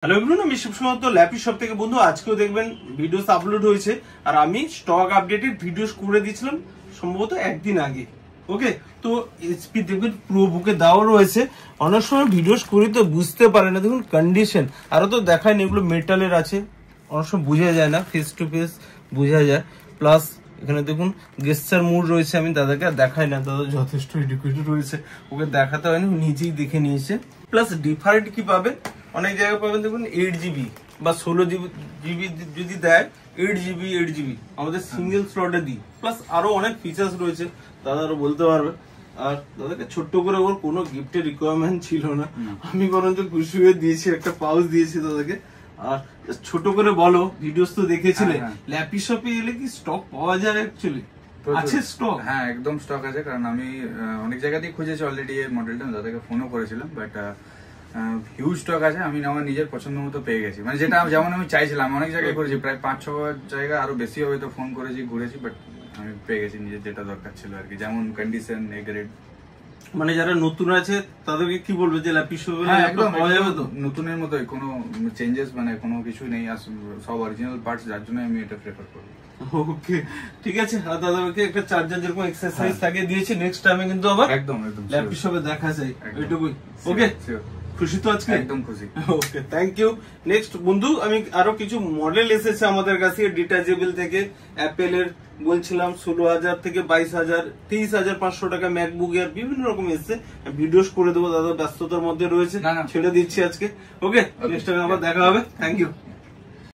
Hello everyone, আমি শিবসমত lappy shop থেকে। বন্ধু আজকেও দেখবেন ভিডিওস আপলোড হয়েছে, আর আমি স্টক আপডেটেড ভিডিওস করে দিয়েছিলাম সম্ভবত একদিন আগে। ওকে, তো এইচপি দেখবেন প্রো বুকে দেওয়া রয়েছে। অনেক সময় ভিডিওস করি তো বুঝতে পারে না, দেখুন কন্ডিশন আরো তো দেখায় না, এগুলো মেটালের আছে, অনেক সময় বোঝা যায় না, ফেস টু ফেস বোঝা যায়। প্লাস এখানে দেখুন গেস্টার মুড রয়েছে, আমি দাদাকে দেখাই না, দাদা যথেষ্ট এডুকেটেড রয়েছে, ওকে দেখাতে হয়নি, নিজেই দেখে নিয়েছে। প্লাস ডিফারেন্ট কি পাবেন, অনেক জায়গায় পাবেন দেখুন 8GB বা 16GB যদি দেয়, 8GB আমাদের সিঙ্গেল স্লটে দিই। প্লাস আরো অনেক ফিচার্স রয়েছে, দাদা আরো বলতে পারবে। আর দাদাকে ছোট্ট করে ওর কোনো গিফটের রিকোয়ারমেন্ট ছিল না, আমি বরঞ্চ খুশি হয়ে দিয়েছি, একটা পাউচ দিয়েছি দাদাকে। আর ছোট করে বলো, ভিডিওস তো দেখেছিলে, ল্যাপি শপে এলে কি স্টক পাওয়া যায় অ্যাকচুয়ালি? আছে স্টক? হ্যাঁ, একদম স্টক আছে, কারণ আমি অনেক জায়গাতেই খুঁজেছি অলরেডি এই মডেলটা, দাদাকে ফোনও করেছিলাম, বাট হিউজ স্টক আছে। আমি আমার নিজের পছন্দ মতো পেয়ে গেছি, মানে যেটা যেমন আমি চাইছিলাম। অনেক জায়গায় করেছি, প্রায় 5-6 জায়গা, আরো বেশি হবে তো ফোন করেছি, ঘুরেছি, বাট আমি পেয়ে গেছি নিজের যেটা দরকার ছিল আর কি, যেমন কন্ডিশন, এ গ্রেড। মানে যারা নতুন আছে তাদেরকে কি বলবে যে ল্যাপি শপে একদম পাওয়া যাবে তো? নতুনের মতোই, কোনো চেঞ্জেস মানে কোনো কিছু নেই, সব অরিজিনাল পার্টস, যার জন্য আমি এটা প্রেফার করবো। ওকে ঠিক আছে। আর দাদাকে একটা চার্জার যেরকম এক্সারসাইজ থাকে দিয়েছি, নেক্সট টাইমে কিন্তু আবার একদম ল্যাপি শপে দেখা যায়, ওইটুকুই। ওকে, খুশি তো আজকে? একদম খুশি। ওকে, থ্যাংক ইউ। নেক্সট বন্ধু, আমি আরো কিছু মডেল এসেছে আমাদের কাছে ডিটাচেবল থেকে। অ্যাপেল এর বলছিলাম 16,000 থেকে 22,000, 23,500 টাকা ম্যাকবুক এর বিভিন্ন রকম এসেছে, ভিডিওস করে দেবো। দাদা ব্যস্ততার মধ্যে রয়েছে, ছেড়ে দিচ্ছি আজকে। ওকে, নেক্সট টাইম আবার দেখা হবে। Thank you.